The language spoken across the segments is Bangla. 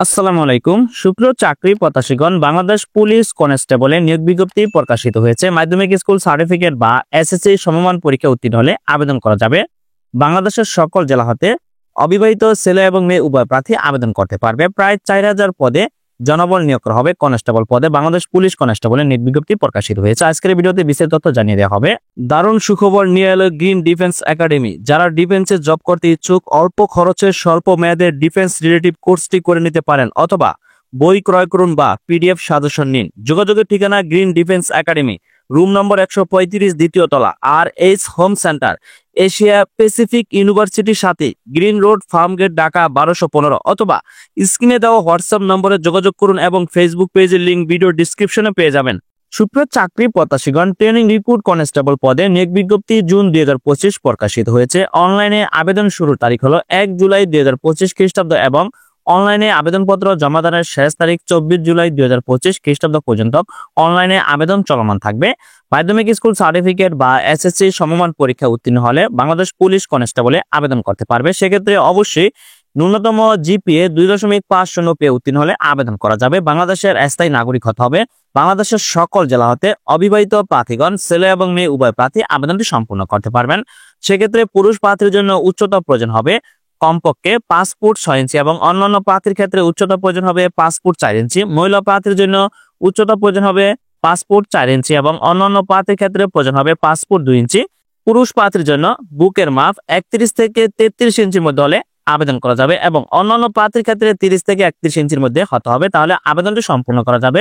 আসসালামু আলাইকুম। সুপ্রিয় চাকরি প্রত্যাশীগণ, বাংলাদেশ পুলিশ কনস্টেবলে নিয়োগ বিজ্ঞপ্তি প্রকাশিত হয়েছে। মাধ্যমিক স্কুল সার্টিফিকেট বা এসএসসি সমমান পরীক্ষা উত্তীর্ণ হলে আবেদন করা যাবে। বাংলাদেশের সকল জেলা হতে অবিবাহিত ছেলে এবং মেয়ে উভয় প্রার্থী আবেদন করতে পারবে। প্রায় 4000 পদে জনবল নিয়োগ করা হবে। কনস্টেবল পদে বাংলাদেশ পুলিশ কনস্টেবলের নিয়োগ বিজ্ঞপ্তি প্রকাশিত হয়েছে। আজকের ভিডিওতে বিস্তারিত তথ্য জানিয়ে দেওয়া হবে। দারুণ সুখবর নিয়ে এলো গ্রিন ডিফেন্স একাডেমি। যারা ডিফেন্সে জব করতে ইচ্ছুক, অল্প খরচে স্বল্প মেয়াদের ডিফেন্স রিলেটিভ কোর্সটি করে নিতে পারেন, অথবা বই ক্রয় করুন বা পিডিএফ সাজেশন নিন। যোগাযোগের ঠিকানা green defence academy, room number 135, দ্বিতীয় তলা, RH. Home centre, Asia Pacific ইউনিভার্সিটির সাথে, green road, farm gate, Dhaka 1215, অথবা স্ক্রিনে দেওয়া হোয়াটসঅ্যাপ নম্বরে যোগাযোগ করুন এবং ফেসবুক পেজের লিংক ভিডিও ডিসক্রিপশনে পেয়ে যাবেন। সুপ্রিয় চাকরি প্রত্যাশীগণ, ট্রেনিং রিক্রুট কনস্টেবল পদে নিয়োগ বিজ্ঞপ্তি জুন 2025 প্রকাশিত হয়েছে। অনলাইনে আবেদন শুরুর তারিখ হলো 1 জুলাই 2025 খ্রিস্টাব্দ এবং অনলাইনে আবেদনপত্র জমাদানের শেষ তারিখ 24 জুলাই 2025 খ্রিস্টাব্দ পর্যন্ত অনলাইনে আবেদন চলমান থাকবে। মাধ্যমিক স্কুল সার্টিফিকেট বা এসএসসি সমমান পরীক্ষা উত্তীর্ণ হলে বাংলাদেশ পুলিশ কনস্টেবলে আবেদন করতে পারবে। সেক্ষেত্রে অবশ্যই ন্যূনতম জিপিএ 2.50 পেয়ে উত্তীর্ণ হলে আবেদন করা যাবে। বাংলাদেশের স্থায়ী নাগরিক হতে হবে। বাংলাদেশের সকল জেলা হতে অবিবাহিত প্রার্থীগণ, ছেলে এবং মেয়ে উভয় প্রার্থী আবেদনটি সম্পূর্ণ করতে পারবেন। সেক্ষেত্রে পুরুষ প্রার্থীর জন্য উচ্চতা প্রয়োজন হবে কমপক্ষে 5 ফুট 6 ইঞ্চি এবং অন্যান্য প্রার্থীর ক্ষেত্রে উচ্চতা প্রয়োজন হবে 5 ফুট 4 ইঞ্চি। মহিলা প্রার্থীর জন্য উচ্চতা প্রয়োজন হবে 5 ফুট 4 ইঞ্চি এবং অন্যান্য প্রার্থীর ক্ষেত্রে প্রয়োজন হবে 5 ফুট 2 ইঞ্চি। পুরুষ প্রার্থীর জন্য বুকের মাপ 31 থেকে 33 ইঞ্চির মধ্যে হলে আবেদন করা যাবে এবং অন্যান্য প্রার্থীর ক্ষেত্রে 30 থেকে 31 ইঞ্চির মধ্যে হতে হবে, তাহলে আবেদনটি সম্পূর্ণ করা যাবে।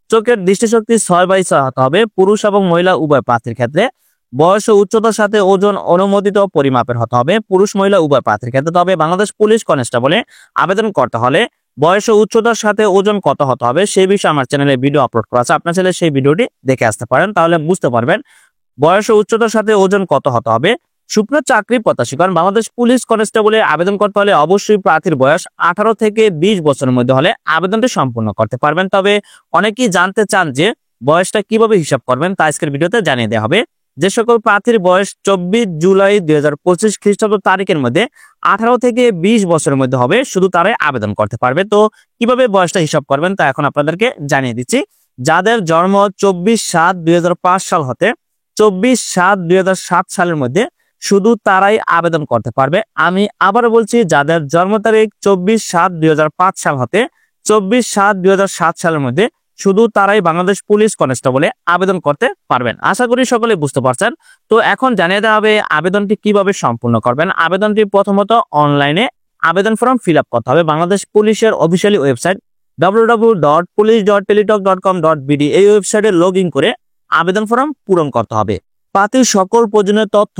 চোখের দৃষ্টিশক্তি 6/6 হতে হবে পুরুষ এবং মহিলা উভয় প্রার্থীর ক্ষেত্রে। বয়স ও উচ্চতার সাথে ওজন অনুমোদিত পরিমাপের হতে হবে পুরুষ মহিলা উভয় প্রার্থীর ক্ষেত্রে। তবে বাংলাদেশ পুলিশ কনস্টেবলে আবেদন করতে হলে বয়স ও উচ্চতার সাথে ওজন কত হতে হবে সেই বিষয়ে আমার চ্যানেলে ভিডিও আপলোড করা আছে। আপনার ছেলে সেই ভিডিওটি দেখে আসতে পারেন, তাহলে বুঝতে পারবেন বয়স ও উচ্চতার সাথে ওজন কত হতে হবে। সুপ্রিয় চাকরি প্রত্যাশীগণ, বাংলাদেশ পুলিশ কনস্টেবলে আবেদন করতে হলে অবশ্যই প্রার্থীর বয়স 18 থেকে 20 বছরের মধ্যে হলে আবেদনটি সম্পূর্ণ করতে পারবেন। তবে অনেকেই জানতে চান যে বয়সটা কিভাবে হিসাব করবেন, তা আজকের ভিডিওতে জানিয়ে দেওয়া হবে। যে সকল প্রার্থীর বয়স 24 জুলাই 2025 খ্রিস্টাব্দ তারিখের মধ্যে 18 থেকে 20 বছরের মধ্যে হবে, শুধু তারাই আবেদন করতে পারবে। তো কিভাবে বয়সটা হিসাব করবেন তা এখন আপনাদেরকে জানিয়ে দিচ্ছি। যাদের জন্ম 24/7/2005 সাল হতে 24/7/2007 সালের মধ্যে শুধু তারাই আবেদন করতে পারবে। আমি আবারও বলছি, যাদের জন্ম তারিখ 24/7/2005 সাল হতে 24/7/2007 সালের মধ্যে শুধু তারাই বাংলাদেশ পুলিশ কনস্টেবলে আবেদন করতে পারবেন। আশা করি সকলে বুঝতে পারছেন। তো এখন জানিয়ে দেওয়া হবে আবেদনটি কিভাবে সম্পূর্ণ করবেন। আবেদনটি প্রথমত অনলাইনে আবেদন ফর্ম ফিল আপ করতে হবে। বাংলাদেশ পুলিশের অফিসিয়ালি ওয়েবসাইট www.police.teletalk.com.bd এই ওয়েবসাইটে লগ ইন করে আবেদন ফর্ম পূরণ করতে হবে। প্রার্থীর সকল প্রয়োজনীয় তথ্য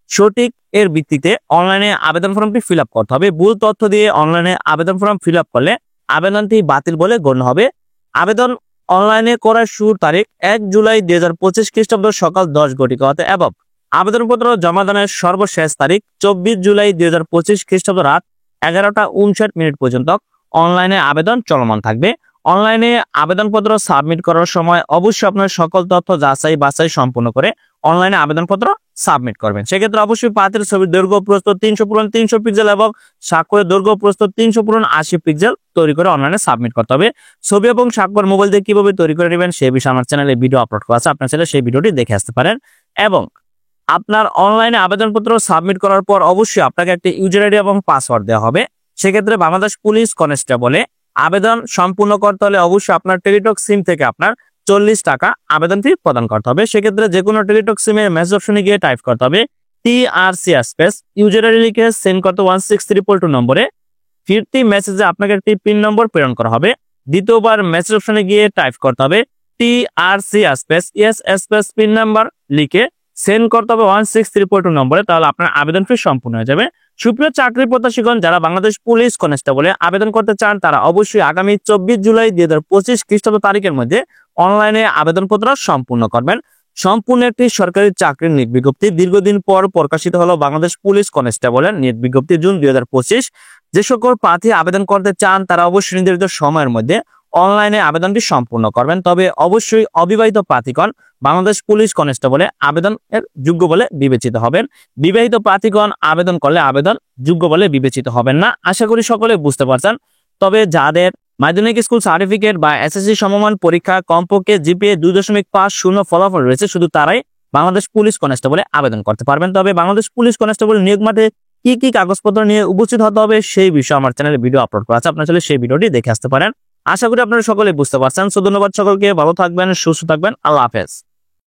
সঠিক এর ভিত্তিতে অনলাইনে আবেদন ফর্মটি ফিল আপ করতে হবে। ভুল তথ্য দিয়ে অনলাইনে আবেদন ফর্ম ফিল আপ করলে আবেদনটি বাতিল বলে গণ্য হবে। আবেদন অনলাইনে করার শুরুর তারিখ 1 জুলাই 2025 খ্রিস্টাব্দ সকাল 10 ঘটিকা হতে এবং আবেদনপত্র জমাদানের সর্বশেষ তারিখ 24 জুলাই 2025 খ্রিস্টাব্দ রাত 11:59 পর্যন্ত অনলাইনে আবেদন চলমান থাকবে। অনলাইনে আবেদনপত্র সাবমিট করার সময় অবশ্যই আপনার সকল তথ্য যাচাই বাছাই সম্পূর্ণ করে অনলাইনে আবেদনপত্র সাবমিট করবেন। সেক্ষেত্রে অবশ্যই প্রার্থীর ছবির দৈর্ঘ্য প্রস্থ 300x300 পিক্সেল এবং স্বাক্ষরের দৈর্ঘ্য প্রস্থ 300x80 পিক্সেল তৈরি করে অনলাইনে সাবমিট করতে হবে। ছবি এবং স্বাক্ষর মোবাইল দিয়ে কিভাবে তৈরি করে নেবেন সেই বিষয়ে আমার চ্যানেলে ভিডিও আপলোড করা আছে, আপনার চ্যানেলে সেই ভিডিওটি দেখে আসতে পারেন। এবং আপনার অনলাইনে আবেদনপত্র সাবমিট করার পর অবশ্যই আপনাকে একটি ইউজার আইডি এবং পাসওয়ার্ড দেওয়া হবে। সেক্ষেত্রে বাংলাদেশ পুলিশ কনস্টেবলে আবেদন সম্পূর্ণ করতে হলে অবশ্যই আপনার টেলিটক সিম থেকে আপনার 40 টাকা আবেদন ফি প্রদান করতে হবে। সেক্ষেত্রে যে কোনো টেলিটক সিমের মেসেজ অপশনে গিয়ে টাইপ করতে হবে TRC স্পেস ইউজার আইডি লিখে সেন্ড করতে 16322 নম্বরে। ফিরতি মেসেজে আপনাকে একটি পিন নম্বর প্রেরণ করা হবে। দ্বিতীয়বার মেসেজ অপশনে গিয়ে টাইপ করতে হবে TRC space space pin number লিখে সেন্ড করতে হবে 16322 নম্বরে, তাহলে আপনার আবেদন ফি সম্পূর্ণ হয়ে যাবে। সুপ্রিয় চাকরি প্রত্যাশীগণ, যারা বাংলাদেশ পুলিশ কনস্টেবলে আবেদন করতে চান তারা অবশ্যই আগামী 24 জুলাই 2025 খ্রিস্টাব্দ তারিখের মধ্যে অনলাইনে আবেদনপত্র সম্পূর্ণ করবেন। সম্পূর্ণ একটি সরকারি চাকরির নিয়োগ বিজ্ঞপ্তি দীর্ঘদিন পর প্রকাশিত হলো বাংলাদেশ পুলিশ কনস্টেবলের নিয়োগ বিজ্ঞপ্তি জুন 2025। যে সকল প্রার্থী আবেদন করতে চান তারা অবশ্যই নির্ধারিত সময়ের মধ্যে অনলাইনে আবেদনটি সম্পূর্ণ করবেন। তবে অবশ্যই অবিবাহিত প্রার্থীগণ বাংলাদেশ পুলিশ কনস্টেবলে আবেদনের যোগ্য বলে বিবেচিত হবেন। বিবাহিত প্রার্থীগণ আবেদন করলে আবেদন যোগ্য বলে বিবেচিত হবেন না। আশা করি সকলে বুঝতে পারছেন। তবে যাদের মাধ্যমিক স্কুল সার্টিফিকেট বা এসএসসি সমমান পরীক্ষা কমপক্ষে জিপিএ 2.50 ফলাফল রয়েছে শুধু তারাই বাংলাদেশ পুলিশ কনস্টেবলে আবেদন করতে পারবেন। তবে বাংলাদেশ পুলিশ কনস্টেবল নিয়োগ মাঠে কি কি কাগজপত্র নিয়ে উপস্থিত হতে হবে সেই বিষয়ে আমার চ্যানেলে ভিডিও আপলোড করা আছে, আপনারা চাইলে সেই ভিডিওটি দেখে আসতে পারেন। আশা করি আপনারা সকলে বুঝতে পারছেন। ধন্যবাদ সকলকে, ভালো থাকবেন, সুস্থ থাকবেন, আল্লাহ হাফেজ।